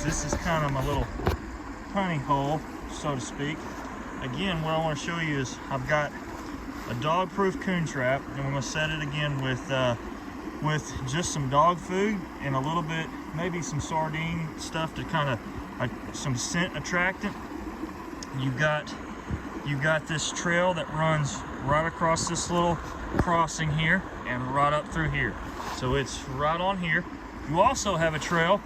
guys, this is kind of my little honey hole, so to speak. Again, what I want to show you is I've got a dog proof coon trap, and we're going to set it again with just some dog food and a little bit, maybe some sardine stuff to kind of some scent attractant. You've got this trail that runs right across this little crossing here and right up through here. So it's right on here. You also have a trail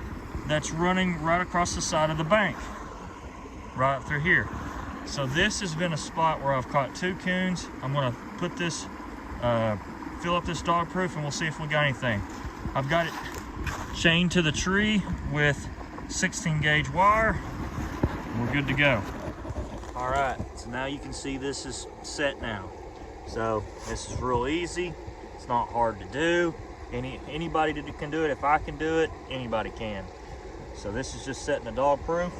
that's running right across the side of the bank, right up through here. So this has been a spot where I've caught 2 coons. I'm gonna put this, fill up this dog proof, and we'll see if we got anything. I've got it chained to the tree with 16 gauge wire. We're good to go. All right, so now you can see this is set now. So this is real easy. It's not hard to do. Anybody can do it. If I can do it, anybody can. So this is just setting the dog proof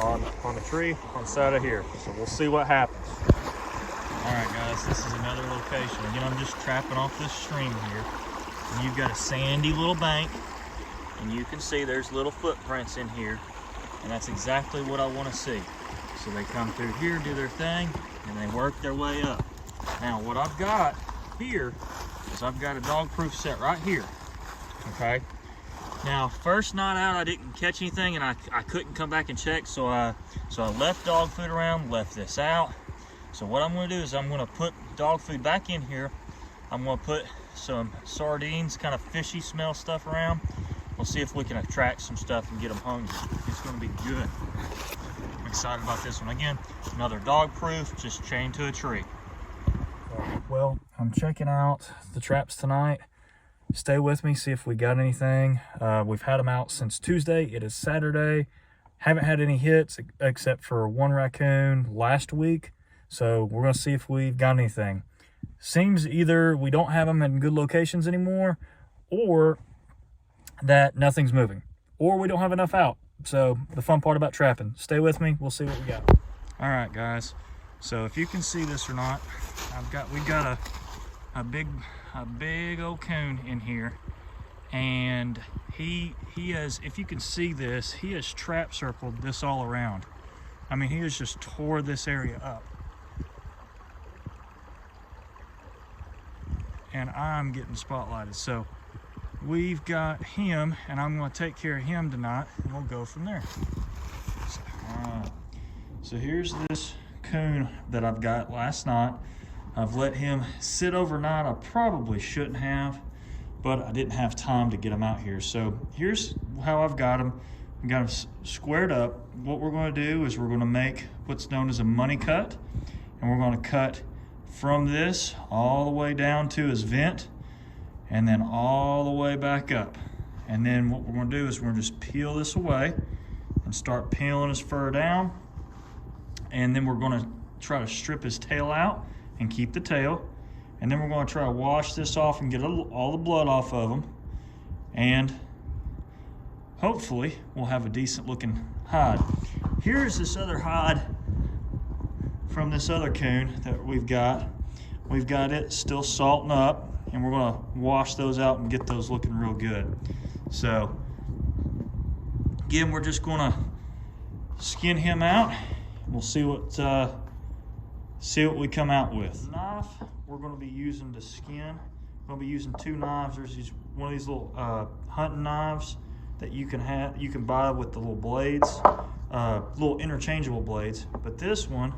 on the tree on the side of here. So we'll see what happens. All right, guys, this is another location. Again, I'm just trapping off this stream here. And you've got a sandy little bank, and you can see there's little footprints in here, and that's exactly what I want to see. So they come through here, do their thing, and they work their way up. Now, what I've got here is I've got a dog proof set right here, okay? Now, first night out, I didn't catch anything, and I couldn't come back and check, so I left dog food around, left this out. So what I'm gonna do is I'm gonna put dog food back in here. I'm gonna put some sardines, kind of fishy smell stuff around. We'll see if we can attract some stuff and get them hungry. It's gonna be good. I'm excited about this one. Again, another dog proof, just chained to a tree. Well, I'm checking out the traps tonight. Stay with me, see if we got anything. We've had them out since Tuesday. It is Saturday. Haven't had any hits except for 1 raccoon last week. So we're gonna see if we've got anything. Seems either we don't have them in good locations anymore, or that nothing's moving, or we don't have enough out. So the fun part about trapping. Stay with me, we'll see what we got. All right, guys. So if you can see this or not, we've got a big old coon in here, and he has, if you can see this, he has trap circled this all around. I mean, he has just tore this area up. And I'm getting spotlighted. So we've got him, and I'm going to take care of him tonight, and we'll go from there. So here's this coon that I've got last night. I've let him sit overnight. I probably shouldn't have, but I didn't have time to get him out here. So here's how I've got him. We got him squared up. What we're going to do is we're going to make what's known as a money cut, and we're going to cut from this all the way down to his vent, and then all the way back up. And then what we're going to do is we're going to just peel this away and start peeling his fur down. And then we're going to try to strip his tail out and keep the tail. And then we're going to try to wash this off and get all the blood off of him. And hopefully we'll have a decent looking hide. Here's this other hide from this other coon that we've got. We've got it still salting up, and we're going to wash those out and get those looking real good. So again, we're just going to skin him out. We'll see what we come out with. The knife we're going to be using to skin, we're going to be using 2 knives. There's one of these little hunting knives that you can buy with the little blades, little interchangeable blades. But this one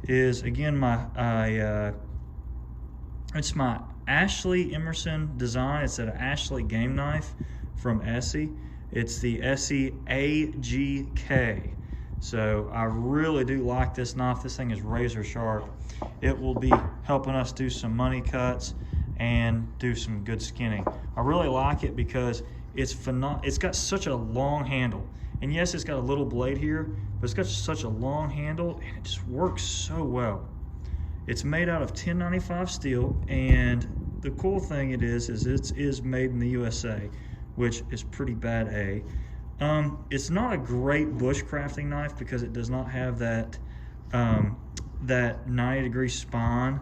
is, again, it's my Ashley Emerson design. It's an Ashley game knife from Essie. It's the Essie AGK. So I really do like this knife. This thing is razor sharp. It will be helping us do some money cuts and do some good skinning. I really like it because it's got such a long handle. And yes, it's got a little blade here, but it's got such a long handle, and it just works so well. It's made out of 1095 steel, and the cool thing it is it is made in the USA, which is pretty bad A. It's not a great bushcrafting knife because it does not have that 90-degree spine.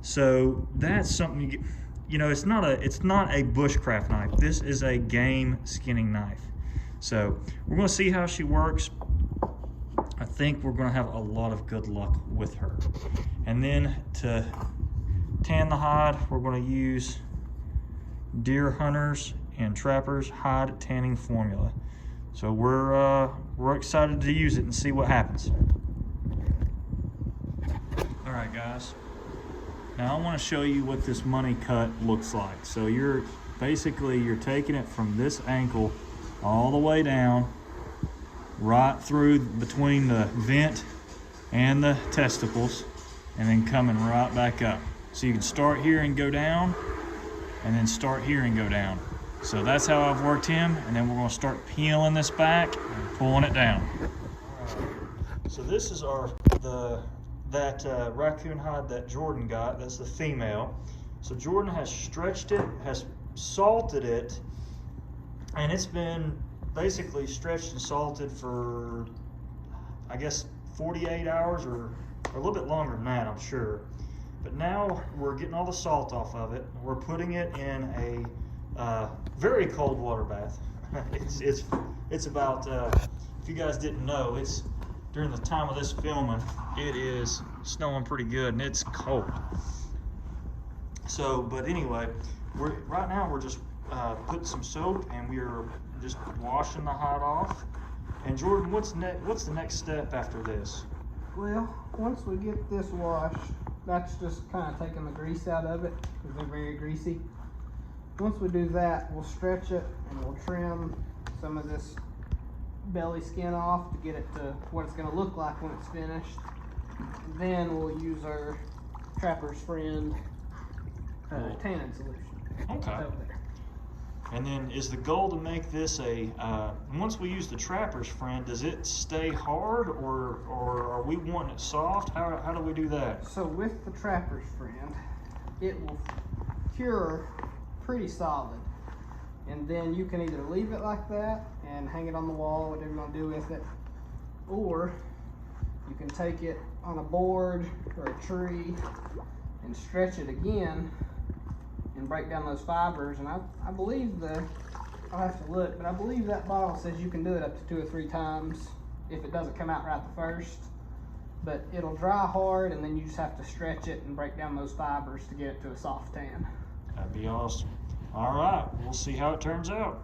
So that's something you know, it's not a bushcraft knife. This is a game skinning knife. So we're gonna see how she works. I think we're gonna have a lot of good luck with her. And then to tan the hide, we're gonna use Deer Hunters and Trappers hide tanning formula. So we're excited to use it and see what happens. All right, guys. Now I want to show you what this money cut looks like. So you're taking it from this ankle all the way down, right through between the vent and the testicles, and then coming right back up. So you can start here and go down, and then start here and go down. So that's how I've worked him, and then we're gonna start peeling this back and pulling it down. So this is that raccoon hide that Jordan got. That's the female. So Jordan has stretched it, has salted it, and it's been basically stretched and salted for, I guess, 48 hours or a little bit longer than that, I'm sure. But now we're getting all the salt off of it. We're putting it in a very cold water bath. It's about, if you guys didn't know, it's during the time of this filming, it is snowing pretty good and it's cold. So, but anyway, right now we're just putting some soap and we're just washing the hide off. And Jordan, what's the next step after this? Well, once we get this washed, that's just kind of taking the grease out of it because they're very greasy. Once we do that, we'll stretch it and we'll trim some of this belly skin off to get it to what it's going to look like when it's finished. And then we'll use our Trapper's Friend tanning solution. Okay. Over there. And then is the goal to make this once we use the Trapper's Friend, does it stay hard or are we wanting it soft? How do we do that? So with the Trapper's Friend, it will cure pretty solid. And then you can either leave it like that and hang it on the wall, whatever you want to do with it, or you can take it on a board or a tree and stretch it again and break down those fibers. And I believe I'll have to look, but I believe that bottle says you can do it up to 2 or 3 times if it doesn't come out right the first. But it'll dry hard and then you just have to stretch it and break down those fibers to get it to a soft tan. That'd be awesome. All right, we'll see how it turns out.